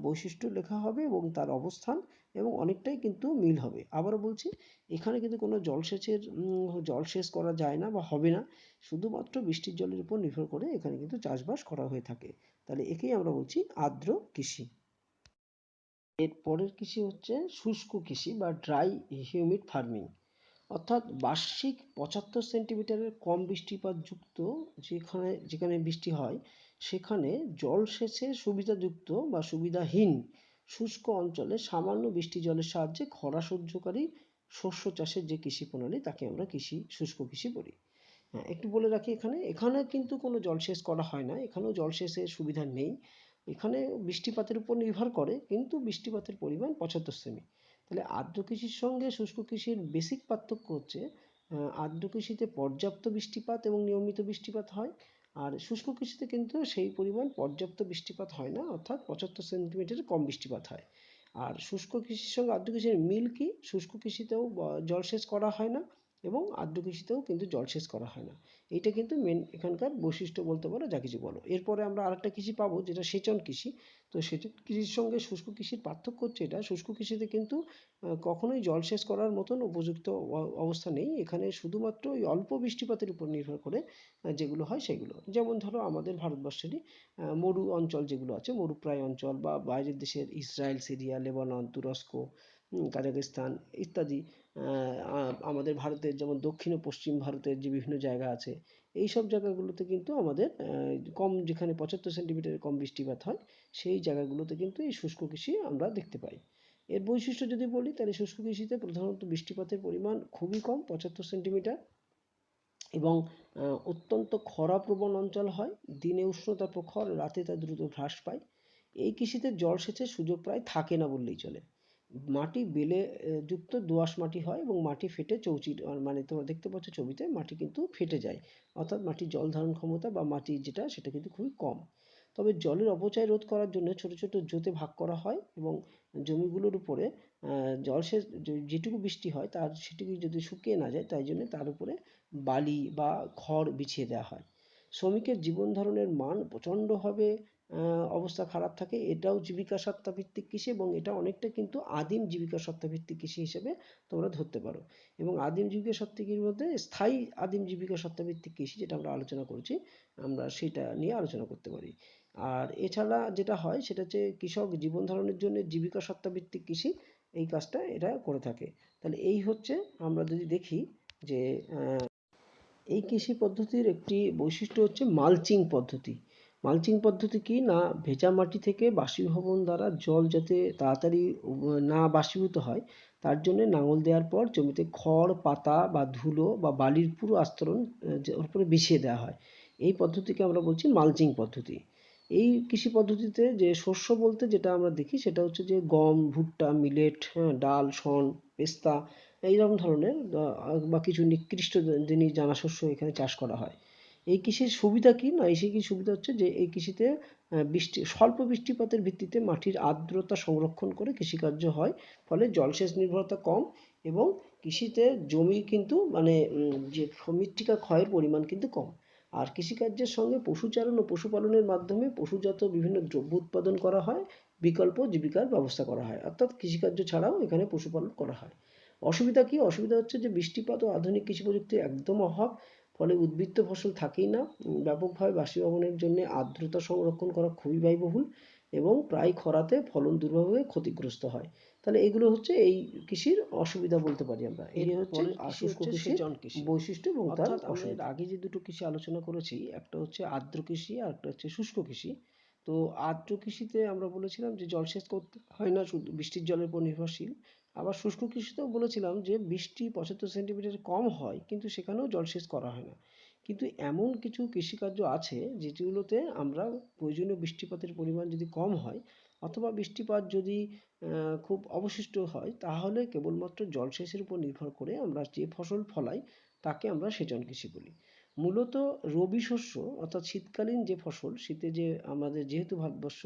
বৈশিষ্ট্য লেখা হবে এবং তার অবস্থান এবং অনেকটাই কিন্তু মিল হবে। আবারও বলছি, এখানে কিন্তু কোনো জলসেচ করা যায় না বা হবে না, শুধুমাত্র বৃষ্টির জলের উপর নির্ভর করে এখানে কিন্তু চাষবাস করা হয়ে থাকে। তাহলে একেই আমরা বলছি আর্দ্র কৃষি। এর পরের কৃষি হচ্ছে শুষ্ক কৃষি বা ড্রাই হিউমিড ফার্মিং, অর্থাৎ বার্ষিক 75 সেন্টিমিটারের কম বৃষ্টিপাত যুক্ত যেখানে যেখানে বৃষ্টি হয় সেখানে জলসেচের সুবিধাযুক্ত বা সুবিধাহীন শুষ্ক অঞ্চলে সামান্য বৃষ্টি জলের সাহায্যে খরা সহ্যকারী শস্য চাষের যে কৃষি প্রণালী তাকে আমরা শুষ্ক কৃষি বলি। হ্যাঁ, একটু বলে রাখি, এখানে এখানে কিন্তু কোনো জলসেচ করা হয় না, এখানেও জলসেচের সুবিধা নেই। এখানে বৃষ্টিপাতের উপর নির্ভর করে, কিন্তু বৃষ্টিপাতের পরিমাণ 75 সেমি। তাহলে আর্দ্র কৃষির সঙ্গে শুষ্ক কৃষির বেসিক পার্থক্য হচ্ছে আর্দ্র কৃষিতে পর্যাপ্ত বৃষ্টিপাত এবং নিয়মিত বৃষ্টিপাত হয়, আর শুষ্ক কৃষিতে কিন্তু সেই পরিমাণ পর্যাপ্ত বৃষ্টিপাত হয় না, অর্থাৎ 75 সেন্টিমিটারের কম বৃষ্টিপাত হয়। আর শুষ্ক কৃষির সঙ্গে আর্দ্র কৃষির মিল কি, শুষ্ক কৃষিতেও জলসেচ করা হয় না এবং আর্দ্র কৃষিতেও কিন্তু জলসেচ করা হয় না। এইটা কিন্তু মেন এখানকার বৈশিষ্ট্য বলতে পারো, যা কিছু বলো। এরপরে আমরা আরেকটা কৃষি পাবো যেটা সেচন কৃষি। তো সেচন কৃষির সঙ্গে শুষ্ক কৃষির পার্থক্য হচ্ছে এটা, শুষ্ক কৃষিতে কিন্তু কখনোই জলসেচ করার মতন উপযুক্ত অবস্থা নেই, এখানে শুধুমাত্র ওই অল্প বৃষ্টিপাতের উপর নির্ভর করে যেগুলো হয় সেগুলো, যেমন ধরো আমাদের ভারতবর্ষেরই মরু অঞ্চল যেগুলো আছে, মরুপ্রায় অঞ্চল বা বাইরের দেশের ইসরায়েল, সিরিয়া, লেবানন, তুরস্ক, কাজাখস্তান ইত্যাদি, আমাদের ভারতের যেমন দক্ষিণ ও পশ্চিম ভারতের যে বিভিন্ন জায়গা আছে, এই সব জায়গাগুলোতে কিন্তু আমাদের কম, যেখানে 75 সেন্টিমিটারের কম বৃষ্টিপাত হয় সেই জায়গাগুলোতে কিন্তু এই শুষ্ক কৃষি আমরা দেখতে পাই। এর বৈশিষ্ট্য যদি বলি তাহলে শুষ্ক কৃষিতে প্রধানত বৃষ্টিপাতের পরিমাণ খুবই কম, 75 সেন্টিমিটার, এবং অত্যন্ত খরাপ্রবণ অঞ্চল হয়, দিনে উষ্ণতা প্রখর, রাতে তা দ্রুত হ্রাস পায়। এই কৃষিতে জলসেচের সুযোগ প্রায় থাকে না বললেই চলে। মাটি বেলে যুক্ত দোআঁশ মাটি হয় এবং মাটি ফেটে চৌচির, মানে তোমরা দেখতে পাচ্ছ ছবিতে মাটি কিন্তু ফেটে যায়, অর্থাৎ মাটির জল ধারণ ক্ষমতা বা মাটি যেটা সেটা কিন্তু খুবই কম। তবে জলের অপচয় রোধ করার জন্য ছোট ছোট জোতে ভাগ করা হয় এবং জমিগুলোর উপরে জলসেচ যেটুকু বৃষ্টি হয় তার সেটুকু যদি শুকিয়ে না যায় তাই জন্য তার উপরে বালি বা খড় বিছিয়ে দেওয়া হয়। শ্রমিকের জীবন ধারণের মান প্রচণ্ডভাবে অবস্থা খারাপ থাকে, এটাও জীবিকা সত্তা ভিত্তিক কৃষি এবং এটা অনেকটা কিন্তু আদিম জীবিকা সত্তা ভিত্তিক কৃষি হিসেবে তোমরা ধরতে পারো। এবং আদিম জীবিকা সত্ত্বিকের মধ্যে স্থায়ী আদিম জীবিকা সত্তা ভিত্তিক কৃষি যেটা আমরা আলোচনা করছি, আমরা সেটা নিয়ে আলোচনা করতে পারি। আর এছাড়া যেটা হয় সেটা হচ্ছে কৃষক জীবন ধারণের জন্য জীবিকা সত্তা ভিত্তিক কৃষি এই কাজটা এরা করে থাকে। তাহলে এই হচ্ছে, আমরা যদি দেখি যে এই কৃষি পদ্ধতির একটি বৈশিষ্ট্য হচ্ছে মালচিং পদ্ধতি। মালচিং পদ্ধতি কি না, ভেজা মাটি থেকে বাষ্পীভবন দ্বারা জল যাতে তাড়াতাড়ি না বাষ্পীভূত হয় তার জন্য লাঙল দেওয়ার পর জমিতে খড়, পাতা বা ধুলো বা বালির পুরো আস্তরণ ওর উপরে বিছিয়ে দেওয়া হয়। এই পদ্ধতিকে আমরা বলছি মালচিং পদ্ধতি। এই কৃষি পদ্ধতিতে যে শস্য বলতে যেটা আমরা দেখি সেটা হচ্ছে যে গম, ভুট্টা, মিলেট, ডাল, শন, পেস্তা, এইরকম ধরনের বা কিছু নিকৃষ্ট জিনিস দানা শস্য এখানে চাষ করা হয়। এই কৃষির সুবিধা কি না, এই কৃষির সুবিধা হচ্ছে যে এই কৃষিতে স্বল্প বৃষ্টিপাতের ভিত্তিতে মাটির আর্দ্রতা সংরক্ষণ করে কৃষিকার্য হয়, ফলে জলসেচ নির্ভরতা কম এবং কৃষিতে জমি কিন্তু মানে যে মৃত্তিকা ক্ষয়ের পরিমাণ কিন্তু কম। আর কৃষিকার্যের সঙ্গে পশুচারণ ও পশুপালনের মাধ্যমে পশুজাত বিভিন্ন দ্রব্য উৎপাদন করা হয়, বিকল্প জীবিকার ব্যবস্থা করা হয়, অর্থাৎ কৃষিকার্য ছাড়াও এখানে পশুপালন করা হয়। অসুবিধা কি, অসুবিধা হচ্ছে যে বৃষ্টিপাত ও আধুনিক কৃষি প্রযুক্তির একদম অভাব, ফলে উদ্বৃত্ত ফসল থাকেই না। ব্যাপকভাবে বাষ্পীভবনের জন্য আর্দ্রতা সংরক্ষণ করা খুবই ব্যয়বহুল এবং প্রায় খরাতে ফলন দুর্ভাবে ক্ষতিগ্রস্ত হয়। তাহলে এগুলো হচ্ছে এই কৃষির অসুবিধা বলতে পারি আমরা। এই হচ্ছে শুষ্ক কৃষির বৈশিষ্ট্য এবং তার অসুবিধা। আগে যে দুটো কৃষি আলোচনা করেছি, একটা হচ্ছে আর্দ্র কৃষি আর একটা হচ্ছে শুষ্ক কৃষি। তো আর্দ্র কৃষিতে আমরা বলেছিলাম যে জলসেচ করতে হয় না, শুধু বৃষ্টির জলের উপর নির্ভরশীল। আবার শুষ্ক কৃষিতেও বলেছিলাম যে বৃষ্টি 75 সেন্টিমিটার কম হয় কিন্তু সেখানেও জলসেচ করা হয় না। কিন্তু এমন কিছু কৃষিকার্য আছে যেগুলোতে আমরা প্রয়োজনীয় বৃষ্টিপাতের পরিমাণ যদি কম হয় অথবা বৃষ্টিপাত যদি খুব অবশিষ্ট হয়, তাহলে কেবলমাত্র জলসেচের উপর নির্ভর করে আমরা যে ফসল ফলাই তাকে আমরা সেচন কৃষি বলি। মূলত রবি শস্য অর্থাৎ শীতকালীন যে ফসল, শীতে যে আমাদের যেহেতু ভারতবর্ষ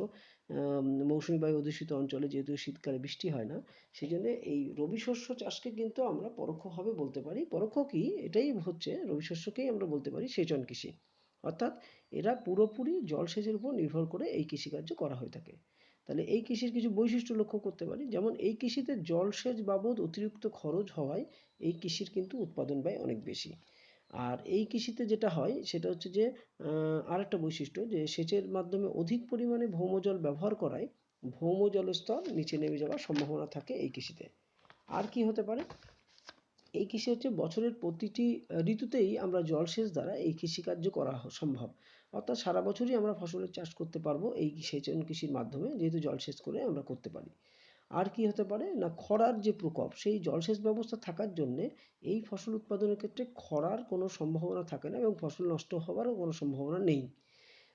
মৌসুমী বায়ু অধ্যুষিত অঞ্চলে, যেহেতু শীতকালে বৃষ্টি হয় না, সেই জন্য এই রবি শস্য চাষকে কিন্তু আমরা পরোক্ষভাবে বলতে পারি, পরোক্ষ কি এটাই হচ্ছে, রবি শস্যকেই আমরা বলতে পারি সেচন কৃষি। অর্থাৎ এরা পুরোপুরি জলসেচের উপর নির্ভর করে এই কৃষিকার্য করা হয়ে থাকে। তাহলে এই কৃষির কিছু বৈশিষ্ট্য লক্ষ্য করতে পারি, যেমন এই কৃষিতে জলসেচ বাবদ অতিরিক্ত খরচ হওয়ায় এই কৃষির কিন্তু উৎপাদন ব্যয় অনেক বেশি। আর এই কৃষিতে যেটা হয় সেটা হচ্ছে যে আরেকটা বৈশিষ্ট্য, যে সেচের মাধ্যমে অধিক পরিমাণে ভৌমজল ব্যবহার করায় ভৌম জলস্তর নিচে নেমে যাওয়ার সম্ভাবনা থাকে এই কৃষিতে। আর কি হতে পারে, এই কৃষি হচ্ছে বছরের প্রতিটি ঋতুতেই আমরা জলসেচ দ্বারা এই কৃষিকার্য করা সম্ভব। অর্থাৎ সারা বছরই আমরা ফসলের চাষ করতে পারবো এই সেচন কৃষির মাধ্যমে, যেহেতু জলসেচ করে আমরা করতে পারি। আর কি হতে পারে না, খরার যে প্রকোপ, সেই জলসেচ ব্যবস্থা থাকার জন্যে এই ফসল উৎপাদনের ক্ষেত্রে খরার কোনো সম্ভাবনা থাকে না এবং ফসল নষ্ট হওয়ারও কোনো সম্ভাবনা নেই।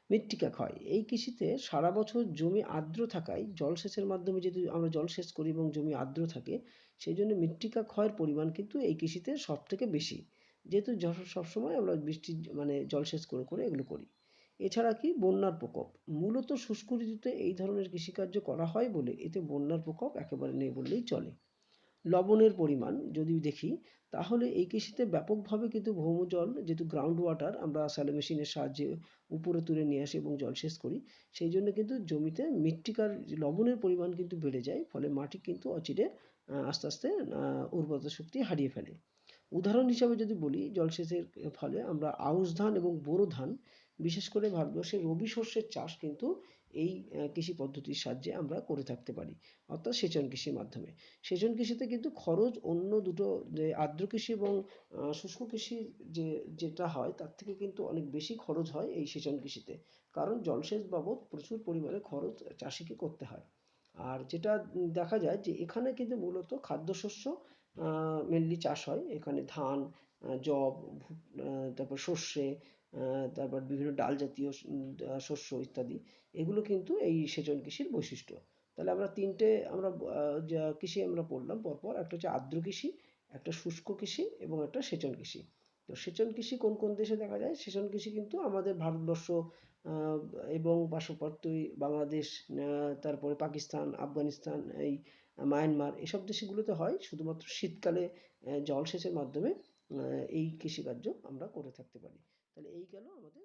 মৃত্তিকা ক্ষয়, এই কৃষিতে সারা বছর জমি আর্দ্র থাকায় জলসেচের মাধ্যমে যদি আমরা জলসেচ করি এবং জমি আর্দ্র থাকে, সেই জন্য মৃত্তিকা ক্ষয়ের পরিমাণ কিন্তু এই কৃষিতে সব থেকে বেশি, যেহেতু সবসময় আমরা বৃষ্টি মানে জলসেচ করে করে এগুলো করি। এছাড়া কি বন্যার প্রকোপ, মূলত শুষ্ক ঋতুতে এই ধরনের কৃষিকার্য করা হয় বলে এতে বন্যার প্রকোপ একেবারে নেই বললেই চলে। লবণের পরিমাণ যদি দেখি, তাহলে এই কৃষিতে ব্যাপকভাবে কিন্তু ভৌমজল, যেহেতু গ্রাউন্ড ওয়াটার আমরা স্যালো মেশিনের সাহায্যে উপরে তুলে নিয়ে আসি এবং জলসেচ করি, সেই জন্য কিন্তু জমিতে মৃত্তিকার লবণের পরিমাণ কিন্তু বেড়ে যায়, ফলে মাটি কিন্তু অচিরে আস্তে আস্তে উর্বরতা শক্তি হারিয়ে ফেলে। উদাহরণ হিসাবে যদি বলি, জলসেচের ফলে আমরা আউশ ধান এবং বোরো ধান, বিশেষ করে ভারতবর্ষে রবি শস্যের চাষ কিন্তু এই কৃষি পদ্ধতির সাহায্যে আমরা করে থাকতে পারি, অর্থাৎ সেচন কৃষির মাধ্যমে। সেচন কৃষিতে কিন্তু খরচ অন্য দুটো, যে আর্দ্র কৃষি এবং শুষ্ক কৃষি যেটা হয় তার থেকে কিন্তু অনেক বেশি খরচ হয় এই সেচন কৃষিতে, কারণ জলসেচ বাবদ প্রচুর পরিমাণে খরচ চাষিকে করতে হয়। আর যেটা দেখা যায় যে এখানে কিন্তু মূলত খাদ্যশস্য মেনলি চাষ হয়, এখানে ধান, যব, তারপর সর্ষে, তারপর বিভিন্ন ডাল জাতীয় শস্য ইত্যাদি, এগুলো কিন্তু এই সেচন কৃষির বৈশিষ্ট্য। তাহলে আমরা তিনটে আমরা যা কৃষি আমরা পড়লাম পরপর, একটা হচ্ছে আর্দ্র কৃষি, একটা শুষ্ক কৃষি এবং একটা সেচন কৃষি। তো সেচন কৃষি কোন কোন দেশে দেখা যায়, সেচন কৃষি কিন্তু আমাদের ভারতবর্ষ এবং পার্শ্ববর্তী বাংলাদেশ, তারপরে পাকিস্তান, আফগানিস্তান, এই মায়ানমার, এসব দেশগুলোতে হয় শুধুমাত্র শীতকালে জলসেচের মাধ্যমে এই কৃষিকার্য আমরা করে থাকতে পারি। তাহলে এই গেল আমাদের